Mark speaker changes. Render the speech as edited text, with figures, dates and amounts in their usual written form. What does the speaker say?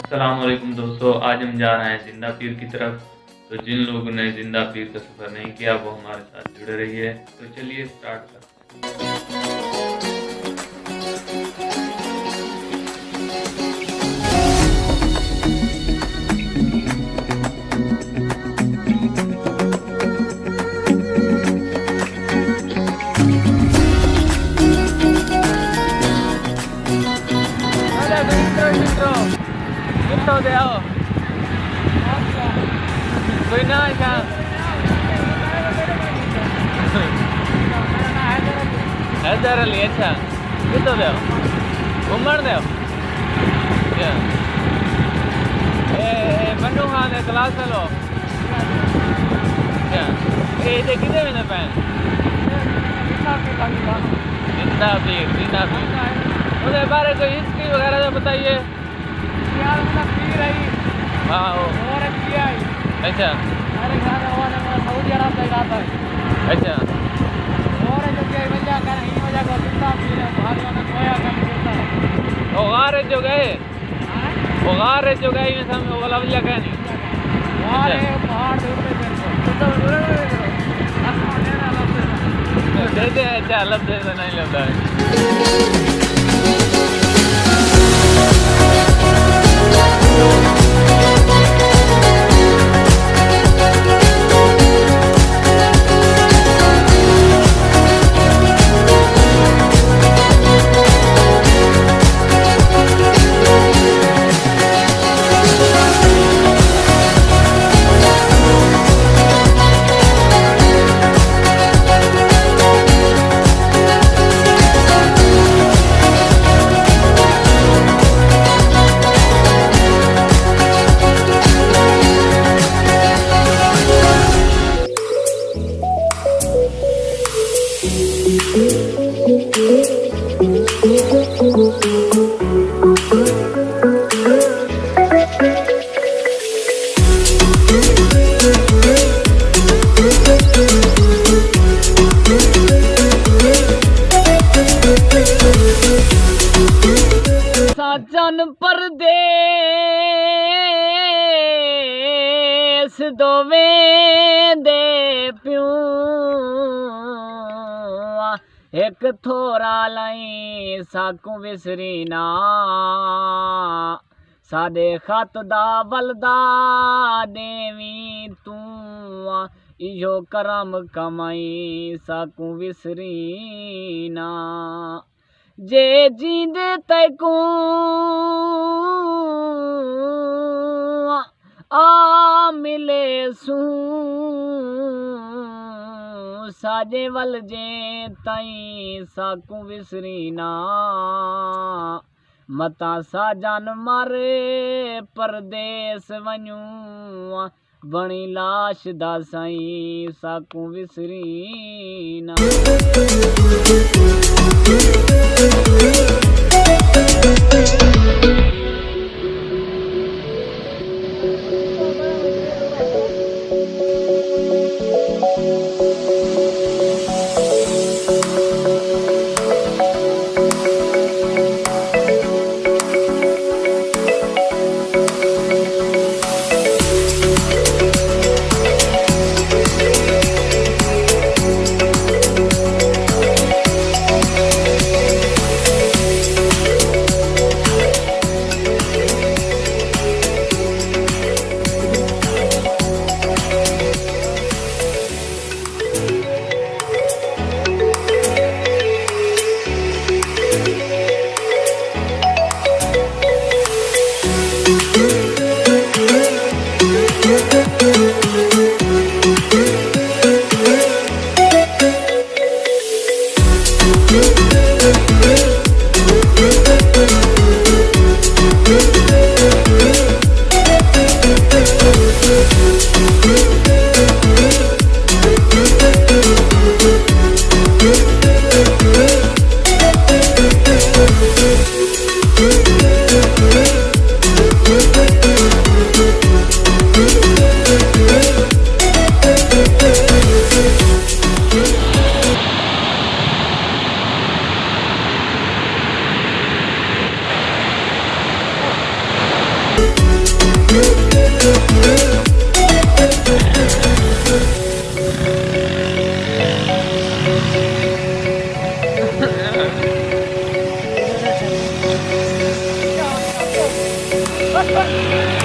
Speaker 1: अस्सलाम वालेकुम दोस्तों, आज हम जा रहे हैं जिंदा पीर की तरफ। तो जिन लोगों ने जिंदा पीर का सफ़र नहीं किया वो हमारे साथ जुड़े रहिए। तो चलिए स्टार्ट करते हैं।
Speaker 2: हैदर अली, अच्छा कितो दे घूमण दे मनु खान दे क्लास लो ये किते वेंदे पैन जिंदा पीर उनके बारे कोई हिस्ट्री वगैरह तो बताइए
Speaker 3: यार उनका पीर है।
Speaker 2: हाँ
Speaker 3: और एक किया है।
Speaker 2: अच्छा
Speaker 3: अरे गाना वाला सऊदी अरब से आता है।
Speaker 2: अच्छा
Speaker 3: और जो के वजह कर ही वजह को जिंदा पीर है भाग वाला कोया कर देता है।
Speaker 2: वो गारे जो गए में सब वो वाला वजह कहनी
Speaker 3: यार ये पहाड़ दूर पे तो दूर है आसमान देना लफ्ज़
Speaker 2: दे दे। अच्छा लफ्ज़ से नहीं लगता है।
Speaker 3: साजन परदेस दोवें दे प्यूं एक थोरा लाई साकू विसरी ना साडे खत दा बलदा देवी तू इहो करम कमाई साकू विसरी ना जे जींदे तैकू आ मिले सू साजे वल जे ताई साकू विसरी ना मता साजन मारे परदेस वञूं बणी लाश दा साईं साकू विसरी ना। बस